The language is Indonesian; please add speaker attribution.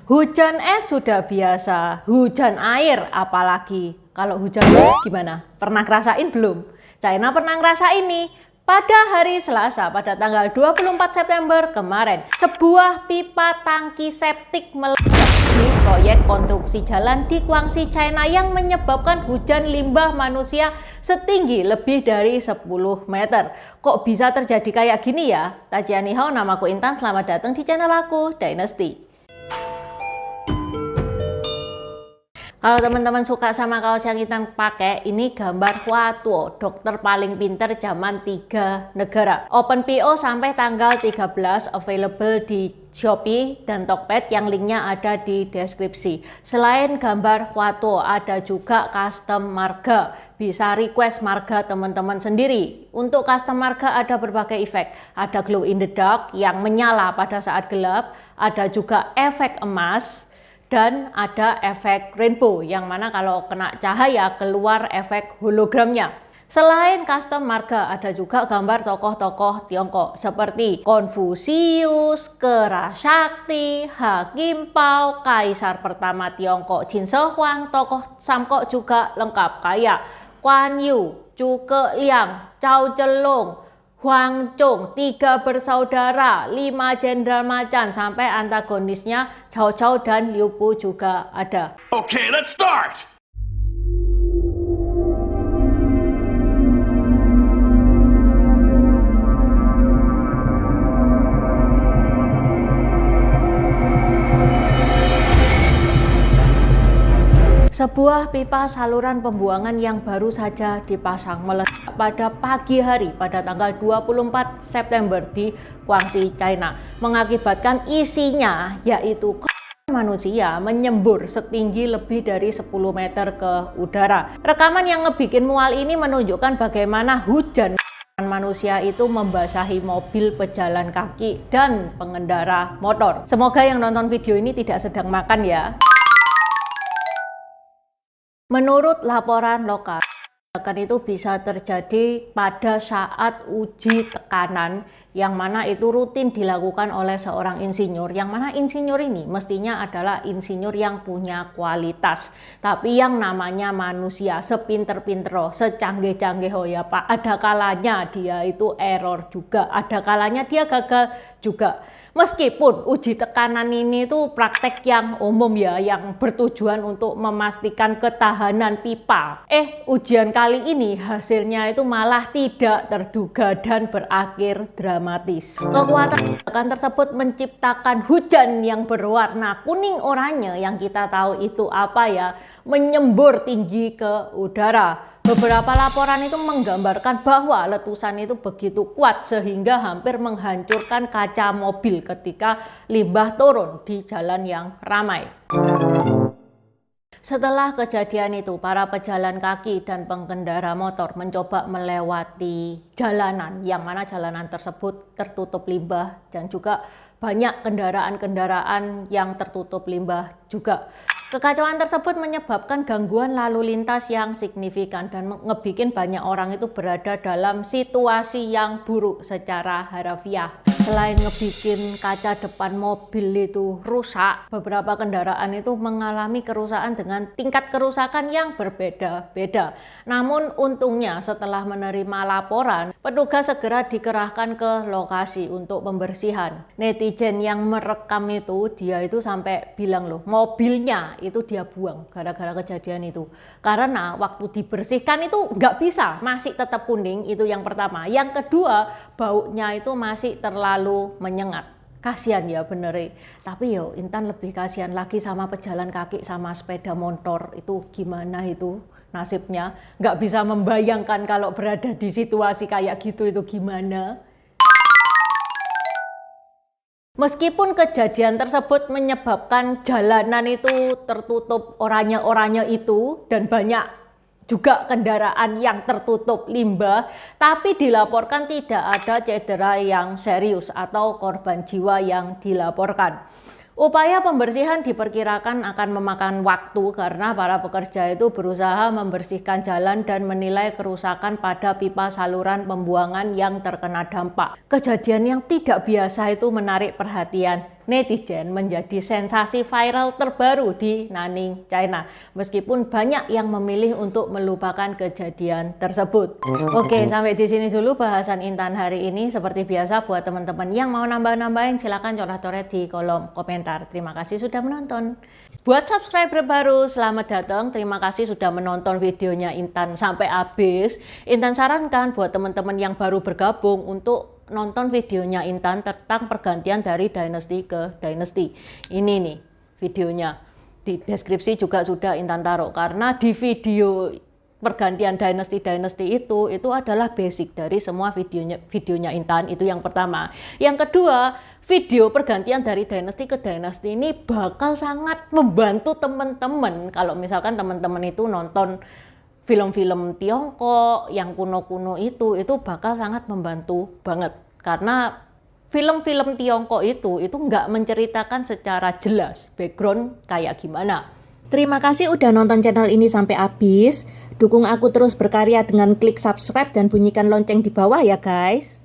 Speaker 1: Hujan es sudah biasa, hujan air apalagi. Kalau hujan gimana? Pernah ngerasain belum? China pernah ngerasain nih. Pada hari Selasa, pada tanggal 24 September kemarin, sebuah pipa tangki septik meledak di proyek konstruksi jalan di Guangxi, China yang menyebabkan hujan limbah manusia setinggi lebih dari 10 meter. Kok bisa terjadi kayak gini ya? Tajianihao, namaku Intan, selamat datang di channel aku, Dynasty. Kalau teman-teman suka sama kaos yang Intan pakai, ini gambar Huatuo, dokter paling pinter zaman 3 negara. Open PO sampai tanggal 13, available di Shopee dan Tokped yang linknya ada di deskripsi. Selain gambar Huatuo, ada juga custom marga. Bisa request marga teman-teman sendiri. Untuk custom marga ada berbagai efek. Ada glow in the dark yang menyala pada saat gelap, ada juga efek emas, dan ada efek rainbow yang mana kalau kena cahaya keluar efek hologramnya. Selain custom marga, ada juga gambar tokoh-tokoh Tiongkok seperti Konfusius, Kera Sakti, Hakim Pao, Kaisar pertama Tiongkok Qin Shi Huang, tokoh Samkok juga lengkap kayak Guan Yu, Zhuge Liang, Cao Zhenlong, Huang Zhong, 3 bersaudara, 5 jenderal macan, sampai antagonisnya Cao Cao dan Liu Bu juga ada.
Speaker 2: Okay, let's start!
Speaker 1: Sebuah pipa saluran pembuangan yang baru saja dipasang meledak pada pagi hari pada tanggal 24 September di Guangxi, China, mengakibatkan isinya yaitu manusia menyembur setinggi lebih dari 10 meter ke udara. Rekaman yang ngebikin mual ini menunjukkan bagaimana hujan manusia itu membasahi mobil pejalan kaki dan pengendara motor. Semoga yang nonton video ini tidak sedang makan ya. Menurut laporan lokal, ledakan itu bisa terjadi pada saat uji tekanan yang mana itu rutin dilakukan oleh seorang insinyur, yang mana insinyur ini mestinya adalah insinyur yang punya kualitas. Tapi yang namanya manusia sepinter-pinter, secanggih-canggih ya Pak, ada kalanya dia itu error juga, ada kalanya dia gagal juga. Meskipun uji tekanan ini tuh praktek yang umum ya, yang bertujuan untuk memastikan ketahanan pipa. Ujian kali ini hasilnya itu malah tidak terduga dan berakhir dramatis. Kekuatan ledakan tersebut menciptakan hujan yang berwarna kuning oranye yang kita tahu itu apa ya, menyembur tinggi ke udara. Beberapa laporan itu menggambarkan bahwa letusan itu begitu kuat sehingga hampir menghancurkan kaca mobil ketika limbah turun di jalan yang ramai. Setelah kejadian itu, para pejalan kaki dan pengendara motor mencoba melewati jalanan yang mana jalanan tersebut tertutup limbah dan juga banyak kendaraan-kendaraan yang tertutup limbah juga. Kekacauan tersebut menyebabkan gangguan lalu lintas yang signifikan dan ngebikin banyak orang itu berada dalam situasi yang buruk secara harafiah. Selain ngebikin kaca depan mobil itu rusak, beberapa kendaraan itu mengalami kerusakan dengan tingkat kerusakan yang berbeda-beda. Namun untungnya setelah menerima laporan, petugas segera dikerahkan ke lokasi untuk pembersihan. Netizen yang merekam itu, dia itu sampai bilang loh, mobilnya itu dia buang gara-gara kejadian itu. Karena waktu dibersihkan itu nggak bisa, masih tetap kuning, itu yang pertama. Yang kedua, baunya itu masih terlalu menyengat. Kasihan ya bener. Tapi yo Intan lebih kasihan lagi sama pejalan kaki sama sepeda motor, itu gimana itu nasibnya. Nggak bisa membayangkan kalau berada di situasi kayak gitu itu gimana. Meskipun kejadian tersebut menyebabkan jalanan itu tertutup oranye-oranye itu dan banyak juga kendaraan yang tertutup limbah, tapi dilaporkan tidak ada cedera yang serius atau korban jiwa yang dilaporkan. Upaya pembersihan diperkirakan akan memakan waktu karena para pekerja itu berusaha membersihkan jalan dan menilai kerusakan pada pipa saluran pembuangan yang terkena dampak. Kejadian yang tidak biasa itu menarik perhatian. netizen menjadi sensasi viral terbaru di Nanning, China. Meskipun banyak yang memilih untuk melupakan kejadian tersebut. Oke, sampai di sini dulu bahasan Intan hari ini. Seperti biasa buat teman-teman yang mau nambah-nambahin silahkan coret-coret di kolom komentar. Terima kasih sudah menonton. Buat subscriber baru, selamat datang. Terima kasih sudah menonton videonya Intan sampai habis. Intan sarankan buat teman-teman yang baru bergabung untuk nonton videonya Intan tentang pergantian dari dynasty ke dynasty. Ini nih videonya. Di deskripsi juga sudah Intan taruh. Karena di video pergantian dynasty itu adalah basic dari semua videonya Intan. Itu yang pertama. Yang kedua, video pergantian dari dynasty ke dynasty ini bakal sangat membantu teman-teman. Kalau misalkan teman-teman itu nonton film-film Tiongkok yang kuno-kuno itu bakal sangat membantu banget. Karena film-film Tiongkok itu nggak menceritakan secara jelas background kayak gimana. Terima kasih udah nonton channel ini sampai habis. Dukung aku terus berkarya dengan klik subscribe dan bunyikan lonceng di bawah ya guys.